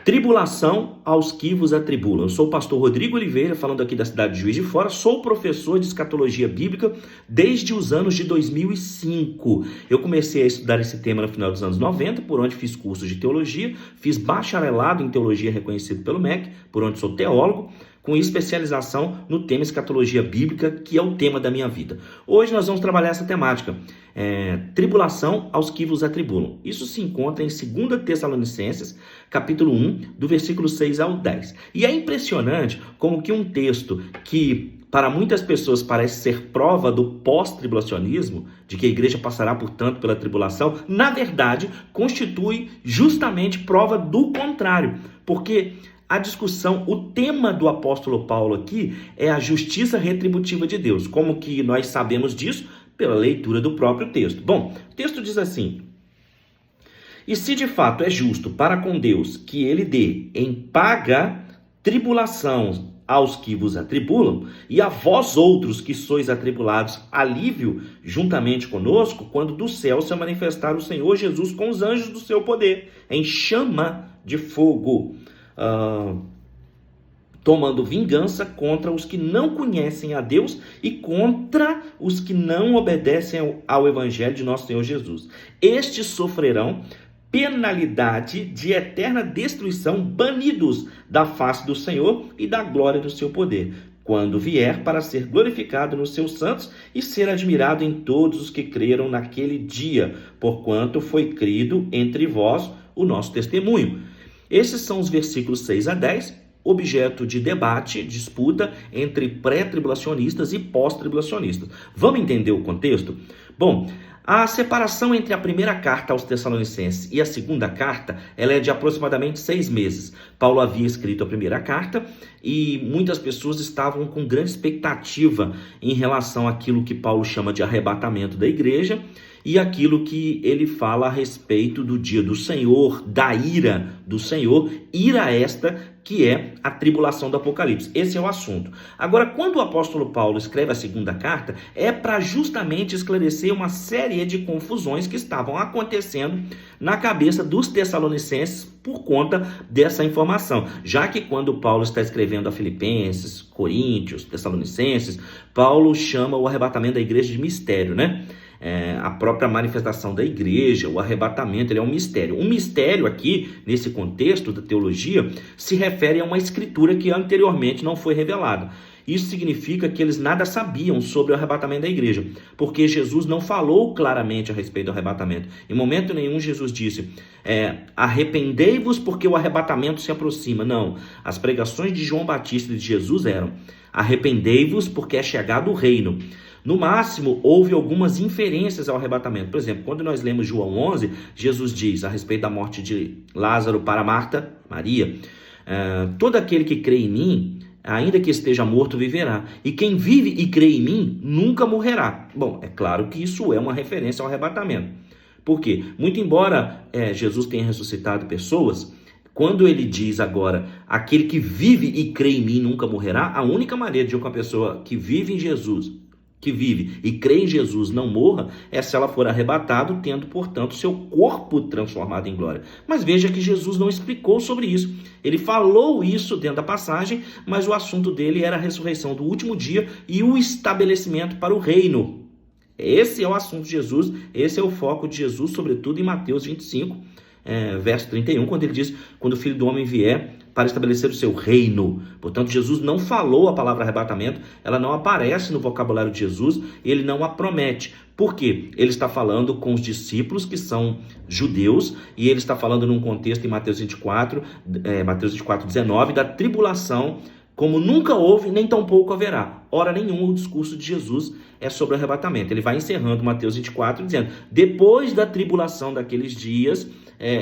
Tribulação aos que vos atribulam. Eu sou o pastor Rodrigo Oliveira, falando aqui da cidade de Juiz de Fora. Sou professor de escatologia bíblica desde os anos de 2005. Eu comecei a estudar esse tema no final dos anos 90, por onde fiz cursos de teologia, fiz bacharelado em teologia reconhecido pelo MEC, por onde sou teólogo, com especialização no tema escatologia bíblica, que é o tema da minha vida. Hoje nós vamos trabalhar essa temática, tribulação aos que vos atribulam. Isso se encontra em 2 Tessalonicenses, capítulo 1, do versículo 6 ao 10. E é impressionante como que um texto que para muitas pessoas parece ser prova do pós-tribulacionismo, de que a igreja passará, portanto, pela tribulação, na verdade, constitui justamente prova do contrário, porque a discussão, o tema do apóstolo Paulo aqui é a justiça retributiva de Deus. Como que nós sabemos disso? Pela leitura do próprio texto. Bom, o texto diz assim: e se de fato é justo para com Deus que ele dê em paga tribulação aos que vos atribulam, e a vós outros que sois atribulados, alívio juntamente conosco, quando do céu se manifestar o Senhor Jesus com os anjos do seu poder, em chama de fogo, tomando vingança contra os que não conhecem a Deus e contra os que não obedecem ao Evangelho de nosso Senhor Jesus. Estes sofrerão penalidade de eterna destruição, banidos da face do Senhor e da glória do seu poder, quando vier para ser glorificado nos seus santos e ser admirado em todos os que creram naquele dia, porquanto foi crido entre vós o nosso testemunho. Esses são os versículos 6 a 10, objeto de debate, disputa entre pré-tribulacionistas e pós-tribulacionistas. Vamos entender o contexto? Bom, a separação entre a primeira carta aos Tessalonicenses e a segunda carta, ela é de aproximadamente 6 meses. Paulo havia escrito a primeira carta e muitas pessoas estavam com grande expectativa em relação àquilo que Paulo chama de arrebatamento da igreja e aquilo que ele fala a respeito do dia do Senhor, da ira do Senhor, ira esta que é a tribulação do Apocalipse. Esse é o assunto. Agora, quando o apóstolo Paulo escreve a segunda carta, é para justamente esclarecer uma série de confusões que estavam acontecendo na cabeça dos tessalonicenses por conta dessa informação. Já que quando Paulo está escrevendo a Filipenses, Coríntios, Tessalonicenses, Paulo chama o arrebatamento da igreja de mistério, né? A própria manifestação da igreja, o arrebatamento, ele é um mistério. Um mistério aqui, nesse contexto da teologia, se refere a uma escritura que anteriormente não foi revelada. Isso significa que eles nada sabiam sobre o arrebatamento da igreja, porque Jesus não falou claramente a respeito do arrebatamento. Em momento nenhum Jesus disse, arrependei-vos porque o arrebatamento se aproxima. Não, as pregações de João Batista e de Jesus eram, arrependei-vos porque é chegado o reino. No máximo, houve algumas inferências ao arrebatamento. Por exemplo, quando nós lemos João 11, Jesus diz a respeito da morte de Lázaro para Marta, Maria, todo aquele que crê em mim, ainda que esteja morto, viverá. E quem vive e crê em mim, nunca morrerá. Bom, é claro que isso é uma referência ao arrebatamento. Por quê? Muito embora Jesus tenha ressuscitado pessoas, quando ele diz agora, aquele que vive e crê em mim nunca morrerá, a única maneira de uma pessoa que vive em Jesus, que vive e crê em Jesus não morra, é se ela for arrebatado, tendo, portanto, seu corpo transformado em glória. Mas veja que Jesus não explicou sobre isso. Ele falou isso dentro da passagem, mas o assunto dele era a ressurreição do último dia e o estabelecimento para o reino. Esse é o assunto de Jesus, esse é o foco de Jesus, sobretudo em Mateus 25, verso 31, quando ele diz, quando o Filho do Homem vier para estabelecer o seu reino. Portanto, Jesus não falou a palavra arrebatamento, ela não aparece no vocabulário de Jesus, ele não a promete. Por quê? Ele está falando com os discípulos que são judeus, e ele está falando num contexto em Mateus 24, 19, da tribulação, como nunca houve, nem tampouco haverá. Hora nenhuma o discurso de Jesus é sobre o arrebatamento. Ele vai encerrando Mateus 24 dizendo, depois da tribulação daqueles dias,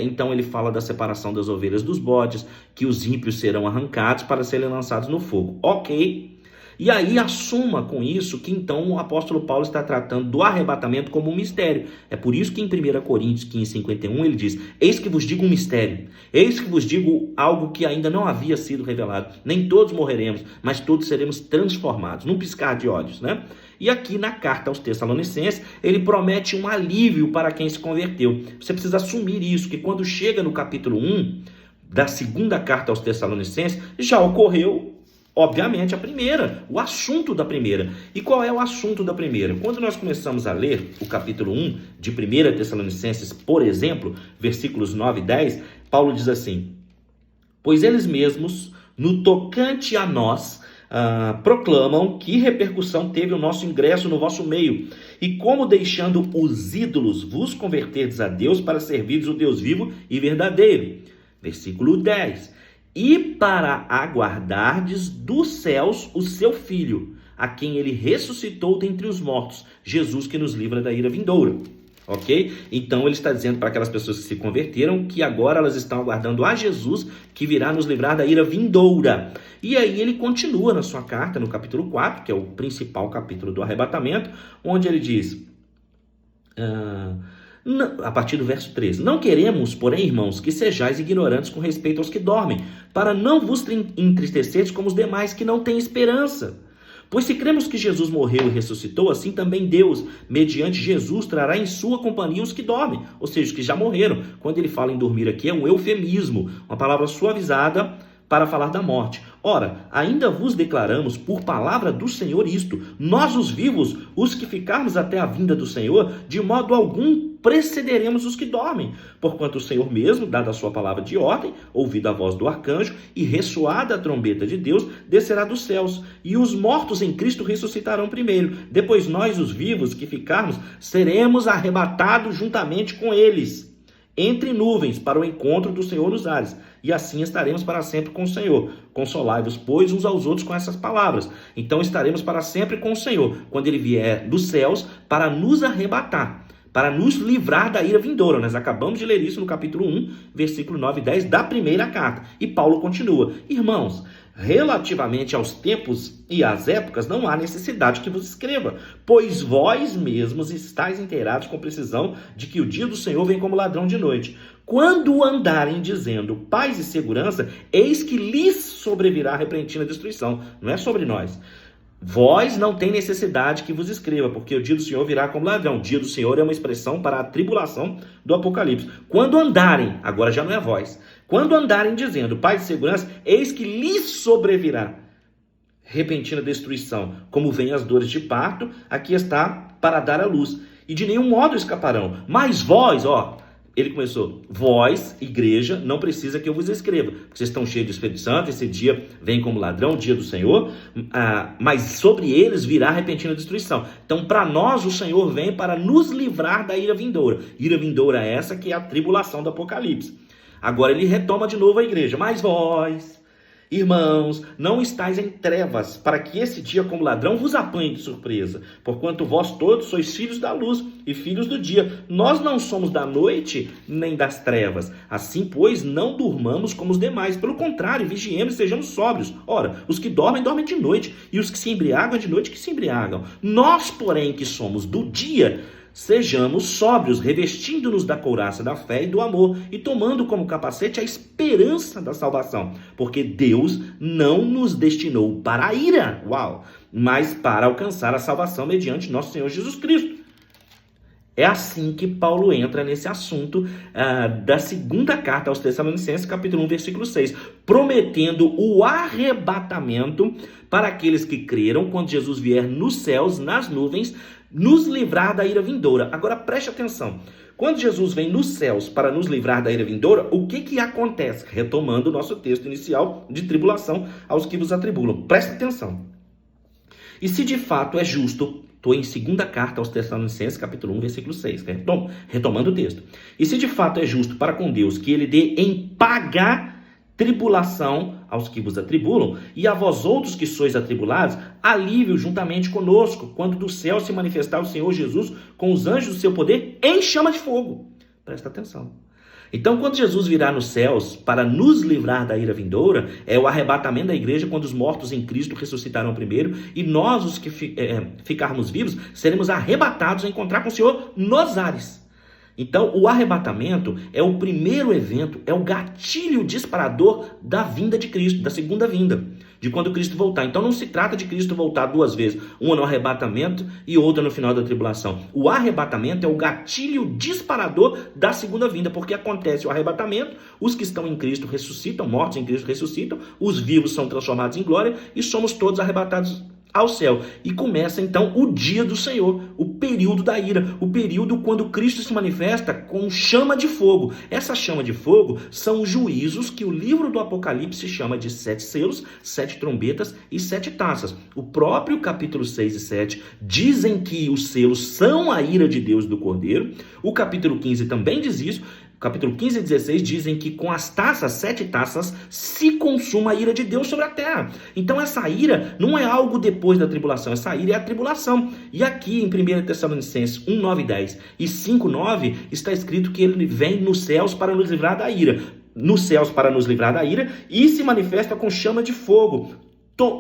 então ele fala da separação das ovelhas dos bodes, que os ímpios serão arrancados para serem lançados no fogo. Ok. E aí assuma com isso que então o apóstolo Paulo está tratando do arrebatamento como um mistério. É por isso que em 1 Coríntios 15:51 ele diz, eis que vos digo um mistério, eis que vos digo algo que ainda não havia sido revelado. Nem todos morreremos, mas todos seremos transformados, num piscar de olhos, né? E aqui na carta aos Tessalonicenses, ele promete um alívio para quem se converteu. Você precisa assumir isso, que quando chega no capítulo 1, da segunda carta aos Tessalonicenses, já ocorreu, obviamente, a primeira, o assunto da primeira. E qual é o assunto da primeira? Quando nós começamos a ler o capítulo 1 de 1 Tessalonicenses, por exemplo, versículos 9 e 10, Paulo diz assim: pois eles mesmos, no tocante a nós, proclamam que repercussão teve o nosso ingresso no vosso meio, e como deixando os ídolos vos converterdes a Deus para servirdes o Deus vivo e verdadeiro. Versículo 10. E para aguardardes dos céus o seu Filho, a quem ele ressuscitou dentre os mortos, Jesus, que nos livra da ira vindoura. Ok? Então ele está dizendo para aquelas pessoas que se converteram que agora elas estão aguardando a Jesus, que virá nos livrar da ira vindoura. E aí ele continua na sua carta, no capítulo 4, que é o principal capítulo do arrebatamento, onde ele diz, a partir do verso 13: não queremos, porém, irmãos, que sejais ignorantes com respeito aos que dormem, para não vos entristeceres como os demais que não têm esperança. Pois se cremos que Jesus morreu e ressuscitou, assim também Deus, mediante Jesus, trará em sua companhia os que dormem, ou seja, os que já morreram. Quando ele fala em dormir aqui, é um eufemismo, uma palavra suavizada para falar da morte. Ora, ainda vos declaramos por palavra do Senhor isto: nós os vivos, os que ficarmos até a vinda do Senhor, de modo algum precederemos os que dormem. Porquanto o Senhor mesmo, dada a sua palavra de ordem, ouvida a voz do arcanjo e ressoada a trombeta de Deus, descerá dos céus, e os mortos em Cristo ressuscitarão primeiro. Depois nós, os vivos que ficarmos, seremos arrebatados juntamente com eles, entre nuvens, para o encontro do Senhor nos ares, e assim estaremos para sempre com o Senhor. Consolai-vos, pois, uns aos outros com essas palavras. Então estaremos para sempre com o Senhor, quando ele vier dos céus para nos arrebatar, para nos livrar da ira vindoura. Nós acabamos de ler isso no capítulo 1, versículo 9 e 10 da primeira carta. E Paulo continua: irmãos, relativamente aos tempos e às épocas, não há necessidade que vos escreva, pois vós mesmos estáis inteirados com precisão de que o dia do Senhor vem como ladrão de noite. Quando andarem dizendo paz e segurança, eis que lhes sobrevirá a repentina destruição. Não é sobre nós. Vós não tem necessidade que vos escreva, porque o dia do Senhor virá como ladrão. O dia do Senhor é uma expressão para a tribulação do Apocalipse. Quando andarem, agora já não é vós, quando andarem dizendo paz e segurança, eis que lhes sobrevirá repentina destruição, como vêm as dores de parto, aqui está para dar à luz, e de nenhum modo escaparão. Mas vós, ele começou: vós, igreja, não precisa que eu vos escreva, porque vocês estão cheios do Espírito Santo, esse dia vem como ladrão, o dia do Senhor, mas sobre eles virá repentina destruição. Então, para nós, o Senhor vem para nos livrar da ira vindoura. Ira vindoura é essa que é a tribulação do Apocalipse. Agora ele retoma de novo a igreja: mas vós, irmãos, não estáis em trevas, para que esse dia como ladrão vos apanhe de surpresa, porquanto vós todos sois filhos da luz e filhos do dia. Nós não somos da noite nem das trevas. Assim, pois, não durmamos como os demais. Pelo contrário, vigiemos e sejamos sóbrios. Ora, os que dormem, dormem de noite, e os que se embriagam, de noite que se embriagam. Nós, porém, que somos do dia, sejamos sóbrios, revestindo-nos da couraça da fé e do amor, e tomando como capacete a esperança da salvação. Porque Deus não nos destinou para a ira, mas para alcançar a salvação mediante nosso Senhor Jesus Cristo. É assim que Paulo entra nesse assunto da segunda carta aos Tessalonicenses, capítulo 1, versículo 6, prometendo o arrebatamento para aqueles que creram quando Jesus vier nos céus, nas nuvens, nos livrar da ira vindoura. Agora preste atenção: quando Jesus vem nos céus para nos livrar da ira vindoura, o que acontece? Retomando o nosso texto inicial de tribulação aos que vos atribulam. Preste atenção. E se de fato é justo, estou em segunda carta aos Tessalonicenses, capítulo 1, versículo 6, retomando o texto. E se de fato é justo para com Deus que ele dê em pagar tribulação aos que vos atribulam, e a vós outros que sois atribulados, alívio juntamente conosco, quando do céu se manifestar o Senhor Jesus com os anjos do seu poder em chama de fogo. Presta atenção. Então, quando Jesus virá nos céus para nos livrar da ira vindoura, é o arrebatamento da igreja, quando os mortos em Cristo ressuscitarão primeiro, e nós, os que ficarmos vivos, seremos arrebatados a encontrar com o Senhor nos ares. Então, o arrebatamento é o primeiro evento, é o gatilho disparador da vinda de Cristo, da segunda vinda, de quando Cristo voltar. Então, não se trata de Cristo voltar duas vezes, uma no arrebatamento e outra no final da tribulação. O arrebatamento é o gatilho disparador da segunda vinda, porque acontece o arrebatamento, os que estão em Cristo ressuscitam, mortos em Cristo ressuscitam, os vivos são transformados em glória e somos todos arrebatados ao céu. E começa então o dia do Senhor, o período da ira, o período quando Cristo se manifesta com chama de fogo. Essa chama de fogo são os juízos que o livro do Apocalipse chama de 7 selos, 7 trombetas e 7 taças. O próprio capítulo 6 e 7 dizem que os selos são a ira de Deus do Cordeiro. O capítulo 15 também diz isso. Capítulo 15 e 16 dizem que com as taças, 7 taças, se consuma a ira de Deus sobre a terra. Então essa ira não é algo depois da tribulação, essa ira é a tribulação. E aqui em 1 Tessalonicenses 1, 9 e 10 e 5, 9 está escrito que ele vem nos céus para nos livrar da ira. Nos céus para nos livrar da ira e se manifesta com chama de fogo.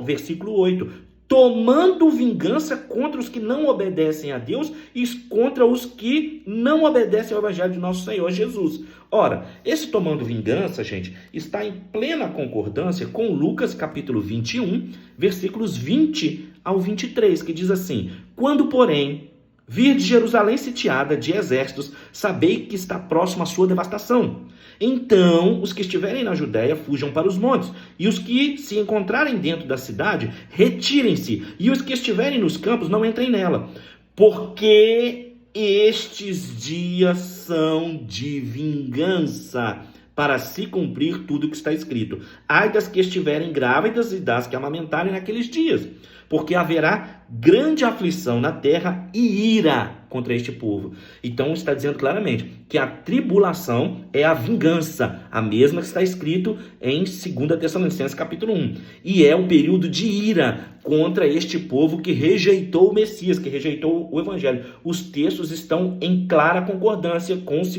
Versículo 8. Tomando vingança contra os que não obedecem a Deus e contra os que não obedecem ao Evangelho de nosso Senhor Jesus. Ora, esse tomando vingança, gente, está em plena concordância com Lucas capítulo 21, versículos 20 ao 23, que diz assim: quando, porém, vir de Jerusalém sitiada de exércitos, sabei que está próxima a sua devastação. Então, os que estiverem na Judéia fujam para os montes, e os que se encontrarem dentro da cidade, retirem-se, e os que estiverem nos campos não entrem nela, porque estes dias são de vingança, para se cumprir tudo o que está escrito. Ai das que estiverem grávidas e das que amamentarem naqueles dias, porque haverá grande aflição na terra e ira contra este povo. Então está dizendo claramente que a tribulação é a vingança, a mesma que está escrito em 2 Tessalonicenses capítulo 1. E é um período de ira contra este povo que rejeitou o Messias, que rejeitou o Evangelho. Os textos estão em clara concordância com 2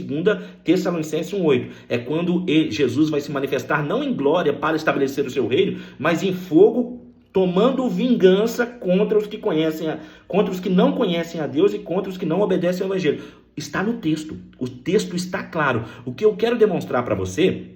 Tessalonicenses 1,8. É quando Jesus vai se manifestar não em glória para estabelecer o seu reino, mas em fogo, tomando vingança contra os que contra os que não conhecem a Deus e contra os que não obedecem ao Evangelho. Está no texto. O texto está claro. O que eu quero demonstrar para você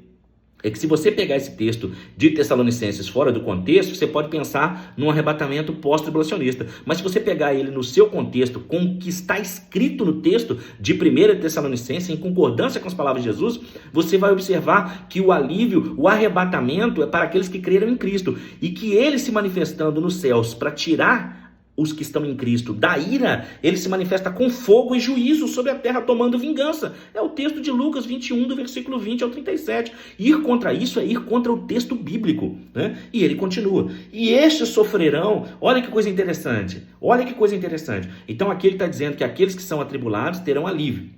é que se você pegar esse texto de Tessalonicenses fora do contexto, você pode pensar num arrebatamento pós-tribulacionista. Mas se você pegar ele no seu contexto, com o que está escrito no texto de 1 Tessalonicenses, em concordância com as palavras de Jesus, você vai observar que o alívio, o arrebatamento é para aqueles que creram em Cristo. E que ele se manifestando nos céus para tirar os que estão em Cristo da ira, ele se manifesta com fogo e juízo sobre a terra, tomando vingança. É o texto de Lucas 21, do versículo 20 ao 37. Ir contra isso é ir contra o texto bíblico, né? E ele continua. E estes sofrerão, olha que coisa interessante, Então aqui ele está dizendo que aqueles que são atribulados terão alívio.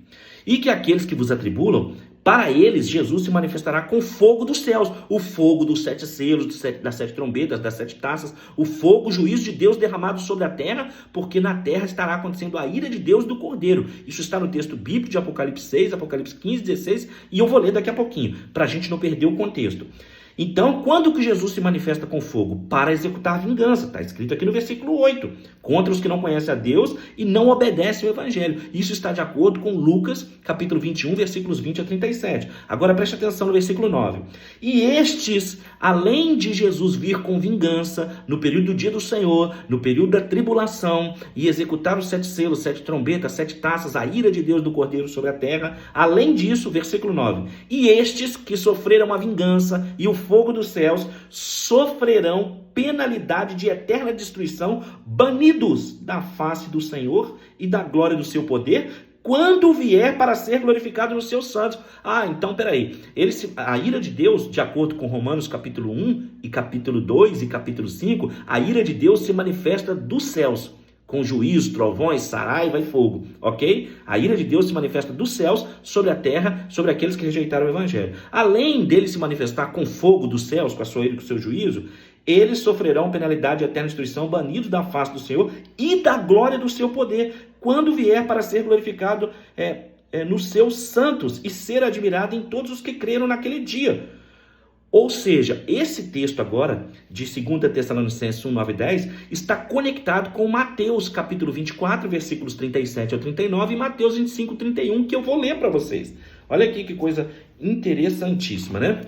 E que aqueles que vos atribulam, para eles, Jesus se manifestará com fogo dos céus, o fogo dos 7 selos, das 7 trombetas, das 7 taças, o fogo, o juízo de Deus derramado sobre a terra, porque na terra estará acontecendo a ira de Deus do Cordeiro. Isso está no texto bíblico de Apocalipse 6, Apocalipse 15, 16, e eu vou ler daqui a pouquinho, para a gente não perder o contexto. Então, quando que Jesus se manifesta com fogo? Para executar vingança. Está escrito aqui no versículo 8. Contra os que não conhecem a Deus e não obedecem ao Evangelho. Isso está de acordo com Lucas, capítulo 21, versículos 20 a 37. Agora preste atenção no versículo 9. E estes, além de Jesus vir com vingança, no período do dia do Senhor, no período da tribulação, e executar os 7 selos, 7 trombetas, 7 taças, a ira de Deus do Cordeiro sobre a terra, além disso, versículo 9. E estes que sofreram a vingança e o fogo dos céus sofrerão penalidade de eterna destruição, banidos da face do Senhor e da glória do seu poder, quando vier para ser glorificado nos seus santos. Então peraí, a ira de Deus, de acordo com Romanos capítulo 1 e capítulo 2 e capítulo 5, a ira de Deus se manifesta dos céus, com juízo, trovões, saraiva e fogo, ok? A ira de Deus se manifesta dos céus sobre a terra, sobre aqueles que rejeitaram o Evangelho. Além dele se manifestar com fogo dos céus, com a sua ira e com o seu juízo, eles sofrerão penalidade de eterna destruição, banidos da face do Senhor e da glória do seu poder, quando vier para ser glorificado nos seus santos e ser admirado em todos os que creram naquele dia. Ou seja, esse texto agora, de 2 Tessalonicenses 1, 9 e 10, está conectado com Mateus capítulo 24, versículos 37 ao 39, e Mateus 25, 31, que eu vou ler para vocês. Olha aqui que coisa interessantíssima, né?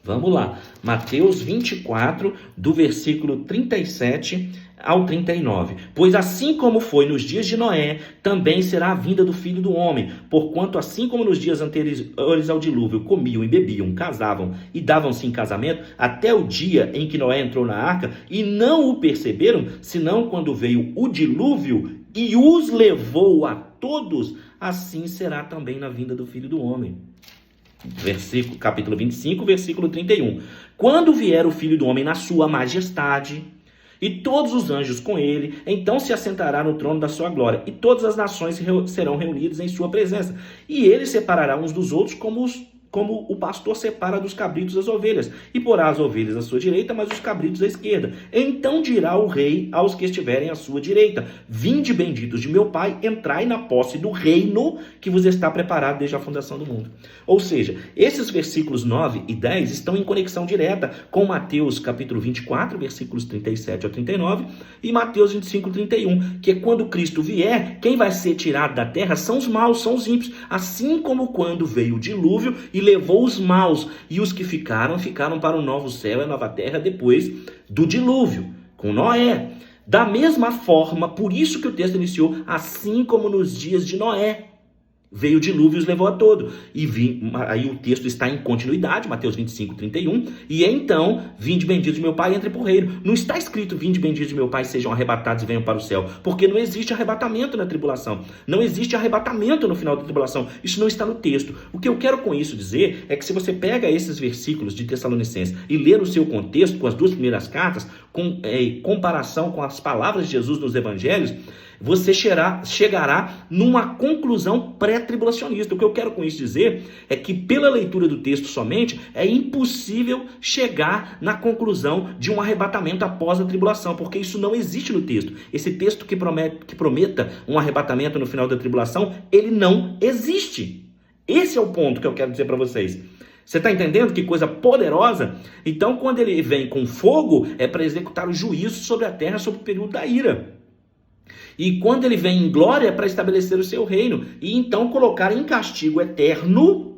Vamos lá. Mateus 24, do versículo 37 ao 39. Pois assim como foi nos dias de Noé, também será a vinda do Filho do Homem. Porquanto assim como nos dias anteriores ao dilúvio, comiam e bebiam, casavam e davam-se em casamento, até o dia em que Noé entrou na arca, e não o perceberam, senão quando veio o dilúvio e os levou a todos, assim será também na vinda do Filho do Homem. Capítulo 25, versículo 31. Quando vier o Filho do Homem na sua majestade, e todos os anjos com ele, então se assentará no trono da sua glória, e todas as nações serão reunidas em sua presença. E ele separará uns dos outros como o pastor separa dos cabritos as ovelhas, e porá as ovelhas à sua direita, mas os cabritos à esquerda. Então dirá o rei aos que estiverem à sua direita: vinde benditos de meu Pai, entrai na posse do reino que vos está preparado desde a fundação do mundo. Ou seja, esses versículos 9 e 10 estão em conexão direta com Mateus capítulo 24, versículos 37 ao 39, e Mateus 25, 31, que é quando Cristo vier, quem vai ser tirado da terra são os maus, são os ímpios, assim como quando veio o dilúvio e levou os maus, e os que ficaram para o novo céu e a nova terra depois do dilúvio, com Noé. Da mesma forma, por isso que o texto iniciou, assim como nos dias de Noé. Veio o dilúvio e os levou a todo. Aí o texto está em continuidade, Mateus 25, 31. E então, vinde benditos de meu Pai, entre por reino. Não está escrito, vinde benditos de meu Pai, sejam arrebatados e venham para o céu. Porque não existe arrebatamento na tribulação. Não existe arrebatamento no final da tribulação. Isso não está no texto. O que eu quero com isso dizer é que se você pega esses versículos de Tessalonicenses e lê no seu contexto, com as duas primeiras cartas, em comparação com as palavras de Jesus nos evangelhos, você chegará numa conclusão pré-tribulacionista. O que eu quero com isso dizer é que, pela leitura do texto somente, é impossível chegar na conclusão de um arrebatamento após a tribulação, porque isso não existe no texto. Esse texto que prometa um arrebatamento no final da tribulação, ele não existe. Esse é o ponto que eu quero dizer para vocês. Você está entendendo que coisa poderosa? Então, quando ele vem com fogo, é para executar o juízo sobre a terra, sobre o período da ira. E quando ele vem em glória, é para estabelecer o seu reino. E então colocar em castigo eterno,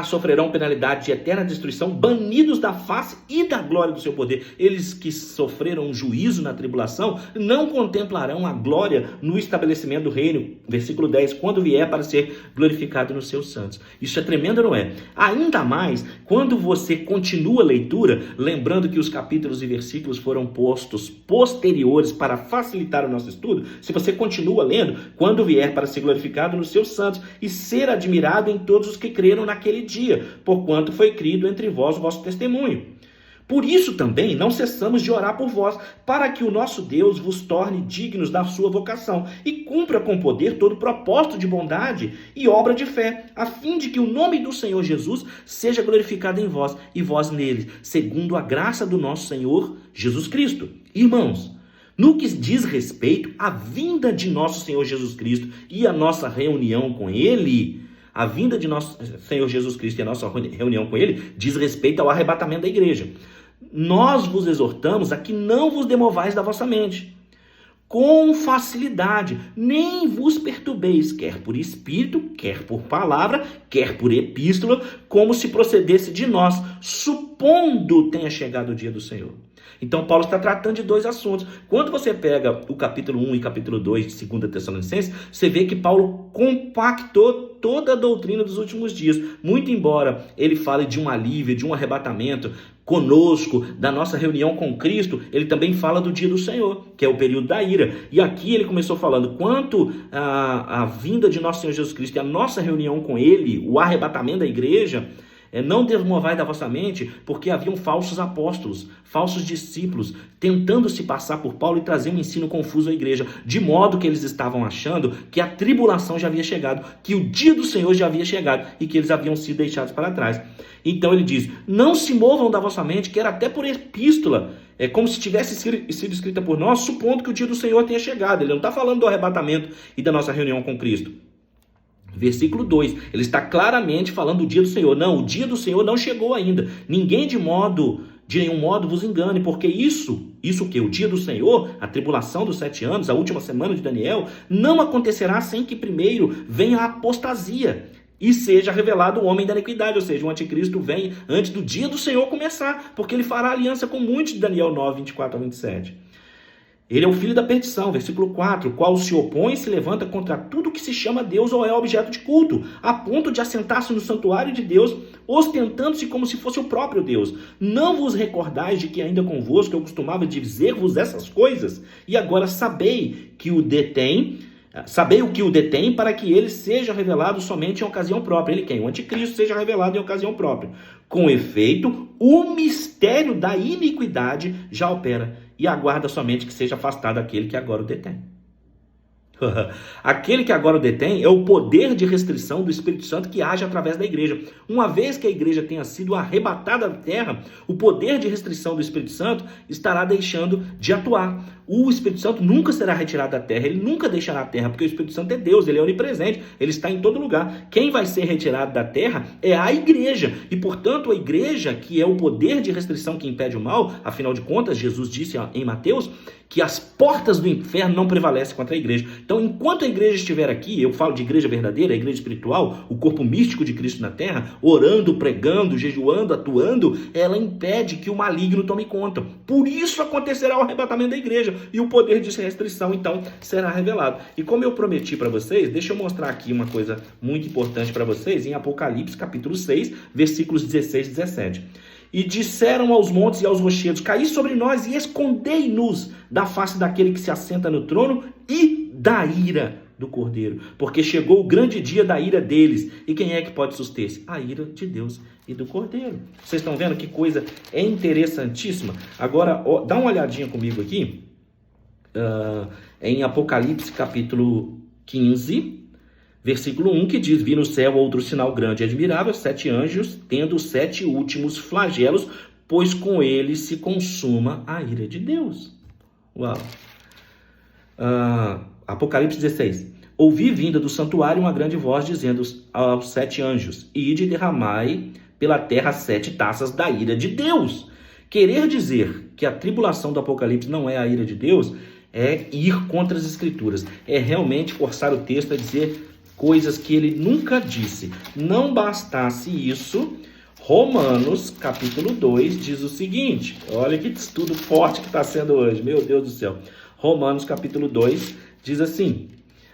sofrerão penalidade de eterna destruição, banidos da face e da glória do seu poder. Eles que sofreram juízo na tribulação, não contemplarão a glória no estabelecimento do reino. Versículo 10, quando vier para ser glorificado nos seus santos. Isso é tremendo, não é? Ainda mais, quando você continua a leitura, lembrando que os capítulos e versículos foram postos posteriores para facilitar o nosso estudo, se você continua lendo, quando vier para ser glorificado nos seus santos e ser admirado em todos os que creram naquele dia, porquanto foi crido entre vós o vosso testemunho. Por isso também não cessamos de orar por vós, para que o nosso Deus vos torne dignos da sua vocação e cumpra com poder todo propósito de bondade e obra de fé, a fim de que o nome do Senhor Jesus seja glorificado em vós e vós nele, segundo a graça do nosso Senhor Jesus Cristo. Irmãos, no que diz respeito à vinda de nosso Senhor Jesus Cristo e a nossa reunião com ele, a vinda de nosso Senhor Jesus Cristo e a nossa reunião com ele diz respeito ao arrebatamento da igreja. Nós vos exortamos a que não vos demovais da vossa mente, com facilidade, nem vos perturbeis, quer por espírito, quer por palavra, quer por epístola, como se procedesse de nós, supondo tenha chegado o dia do Senhor. Então Paulo está tratando de dois assuntos. Quando você pega o capítulo 1 e capítulo 2 de 2 Tessalonicenses, você vê que Paulo compactou toda a doutrina dos últimos dias. Muito embora ele fale de um alívio, de um arrebatamento conosco, da nossa reunião com Cristo, ele também fala do dia do Senhor, que é o período da ira. E aqui ele começou falando quanto a vinda de nosso Senhor Jesus Cristo e a nossa reunião com ele, o arrebatamento da igreja, não desmovai da vossa mente, porque haviam falsos apóstolos, falsos discípulos, tentando se passar por Paulo e trazer um ensino confuso à igreja, de modo que eles estavam achando que a tribulação já havia chegado, que o dia do Senhor já havia chegado e que eles haviam sido deixados para trás. Então ele diz, não se movam da vossa mente, quer até por epístola, é como se tivesse sido escrita por nós, supondo que o dia do Senhor tenha chegado. Ele não está falando do arrebatamento e da nossa reunião com Cristo. Versículo 2, ele está claramente falando do dia do Senhor. Não, o dia do Senhor não chegou ainda. Ninguém de nenhum modo vos engane, porque isso que o dia do Senhor, a tribulação dos 7 anos, a última semana de Daniel, não acontecerá sem que primeiro venha a apostasia e seja revelado o homem da iniquidade, ou seja, o anticristo vem antes do dia do Senhor começar, porque ele fará aliança com muitos, de Daniel 9, 24 a 27. Ele é o filho da perdição, versículo 4, qual se opõe e se levanta contra tudo que se chama Deus ou é objeto de culto, a ponto de assentar-se no santuário de Deus, ostentando-se como se fosse o próprio Deus. Não vos recordais de que ainda convosco eu costumava dizer-vos essas coisas? E agora sabei o que o detém, para que ele seja revelado somente em ocasião própria. Ele quem? O anticristo seja revelado em ocasião própria. Com efeito, o mistério da iniquidade já opera, e aguarda somente que seja afastado aquele que agora o detém. Aquele que agora o detém é o poder de restrição do Espírito Santo que age através da igreja. Uma vez que a igreja tenha sido arrebatada da terra, o poder de restrição do Espírito Santo estará deixando de atuar. O Espírito Santo nunca será retirado da terra, ele nunca deixará a terra, porque o Espírito Santo é Deus, ele é onipresente, ele está em todo lugar. Quem vai ser retirado da terra é a igreja, e portanto a igreja, que é o poder de restrição que impede o mal, afinal de contas, Jesus disse em Mateus que as portas do inferno não prevalecem contra a igreja. Então, enquanto a igreja estiver aqui, eu falo de igreja verdadeira, a igreja espiritual, o corpo místico de Cristo na terra, orando, pregando, jejuando, atuando, ela impede que o maligno tome conta. Por isso acontecerá o arrebatamento da igreja, e o poder de restrição, então, será revelado. E como eu prometi para vocês, deixa eu mostrar aqui uma coisa muito importante para vocês, em Apocalipse, capítulo 6, versículos 16 e 17. E disseram aos montes e aos rochedos, caí sobre nós e escondei-nos da face daquele que se assenta no trono e da ira do Cordeiro, porque chegou o grande dia da ira deles. E quem é que pode suster-se? A ira de Deus e do Cordeiro. Vocês estão vendo que coisa interessantíssima? Agora, dá uma olhadinha comigo aqui, em Apocalipse capítulo 15, versículo 1, que diz, vi no céu outro sinal grande e admirável, 7 anjos, tendo 7 últimos flagelos, pois com eles se consuma a ira de Deus. Uau! Apocalipse 16. Ouvi vinda do santuário uma grande voz dizendo aos 7 anjos, ide e derramai pela terra 7 taças da ira de Deus. Querer dizer que a tribulação do Apocalipse não é a ira de Deus é ir contra as escrituras, é realmente forçar o texto a dizer coisas que ele nunca disse. Não bastasse isso, Romanos capítulo 2 diz o seguinte, olha que estudo forte que está sendo hoje, meu Deus do céu. Romanos capítulo 2 diz assim,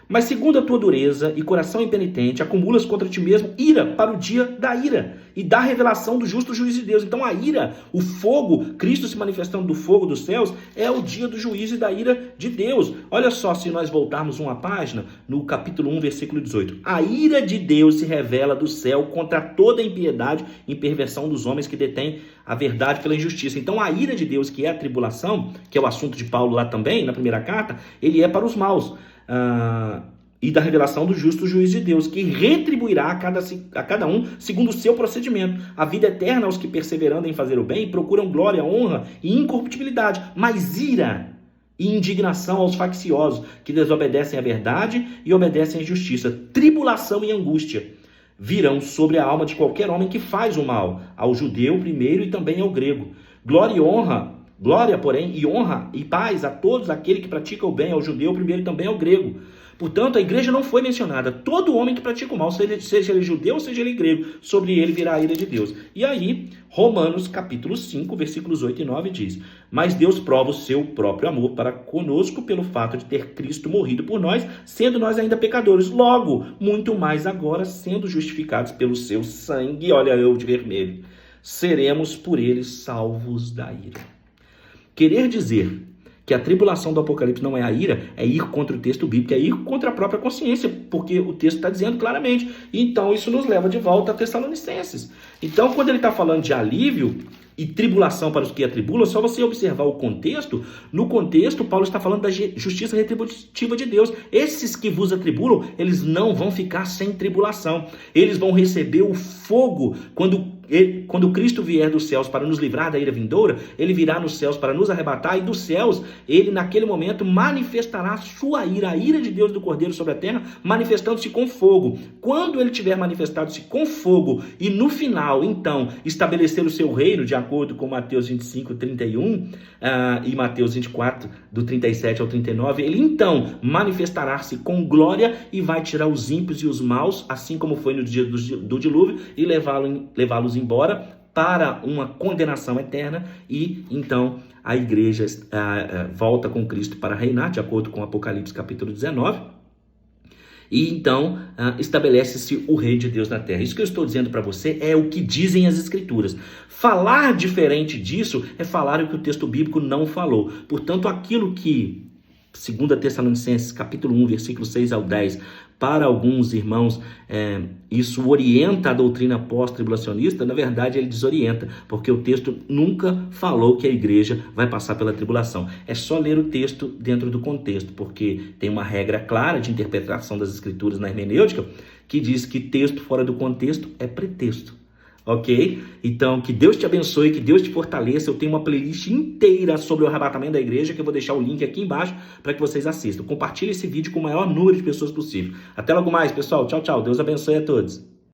mas segundo a tua dureza e coração impenitente, acumulas contra ti mesmo ira para o dia da ira e da revelação do justo juízo de Deus. Então a ira, o fogo, Cristo se manifestando do fogo dos céus, é o dia do juízo e da ira de Deus. Olha só, se nós voltarmos uma página, no capítulo 1, versículo 18. A ira de Deus se revela do céu contra toda a impiedade e perversão dos homens que detêm a verdade pela injustiça. Então a ira de Deus, que é a tribulação, que é o assunto de Paulo lá também, na primeira carta, ele é para os maus. E da revelação do justo juízo de Deus, que retribuirá a cada um segundo o seu procedimento. A vida eterna aos que, perseverando em fazer o bem, procuram glória, honra e incorruptibilidade, mas ira e indignação aos facciosos, que desobedecem à verdade e obedecem à injustiça. Tribulação e angústia virão sobre a alma de qualquer homem que faz o mal, ao judeu primeiro e também ao grego. Glória, porém, e honra e paz a todos aquele que pratica o bem, ao judeu primeiro e também ao grego. Portanto, a igreja não foi mencionada. Todo homem que pratica o mal, seja ele judeu, seja ele grego, sobre ele virá a ira de Deus. E aí, Romanos capítulo 5, versículos 8 e 9 diz, mas Deus prova o seu próprio amor para conosco pelo fato de ter Cristo morrido por nós, sendo nós ainda pecadores. Logo, muito mais agora, sendo justificados pelo seu sangue, olha eu de vermelho, seremos por ele salvos da ira. Querer dizer que a tribulação do Apocalipse não é a ira, é ir contra o texto bíblico, é ir contra a própria consciência, porque o texto está dizendo claramente. Então isso nos leva de volta a Tessalonicenses. Então quando ele está falando de alívio e tribulação para os que atribulam, é só você observar o contexto. No contexto, Paulo está falando da justiça retributiva de Deus. Esses que vos atribulam, eles não vão ficar sem tribulação. Eles vão receber o fogo quando quando Cristo vier dos céus para nos livrar da ira vindoura, ele virá nos céus para nos arrebatar, e dos céus, ele naquele momento manifestará a sua ira, a ira de Deus do Cordeiro sobre a terra, manifestando-se com fogo. Quando ele tiver manifestado-se com fogo, e no final, então, estabelecer o seu reino, de acordo com Mateus 25, 31 e Mateus 24, do 37 ao 39, ele então manifestará-se com glória e vai tirar os ímpios e os maus, assim como foi no dia do dilúvio, e levá-los embora para uma condenação eterna, e então a igreja volta com Cristo para reinar, de acordo com Apocalipse capítulo 19, e então estabelece-se o rei de Deus na terra. Isso que eu estou dizendo para você é o que dizem as escrituras. Falar diferente disso é falar o que o texto bíblico não falou. Portanto, aquilo que 2 Tessalonicenses capítulo 1, versículo 6 ao 10, para alguns irmãos, isso orienta a doutrina pós-tribulacionista. Na verdade, ele desorienta, porque o texto nunca falou que a igreja vai passar pela tribulação. É só ler o texto dentro do contexto, porque tem uma regra clara de interpretação das escrituras na hermenêutica, que diz que texto fora do contexto é pretexto. Ok? Então, que Deus te abençoe, que Deus te fortaleça. Eu tenho uma playlist inteira sobre o arrebatamento da igreja, que eu vou deixar o link aqui embaixo para que vocês assistam. Compartilhe esse vídeo com o maior número de pessoas possível. Até logo mais, pessoal. Tchau, tchau. Deus abençoe a todos.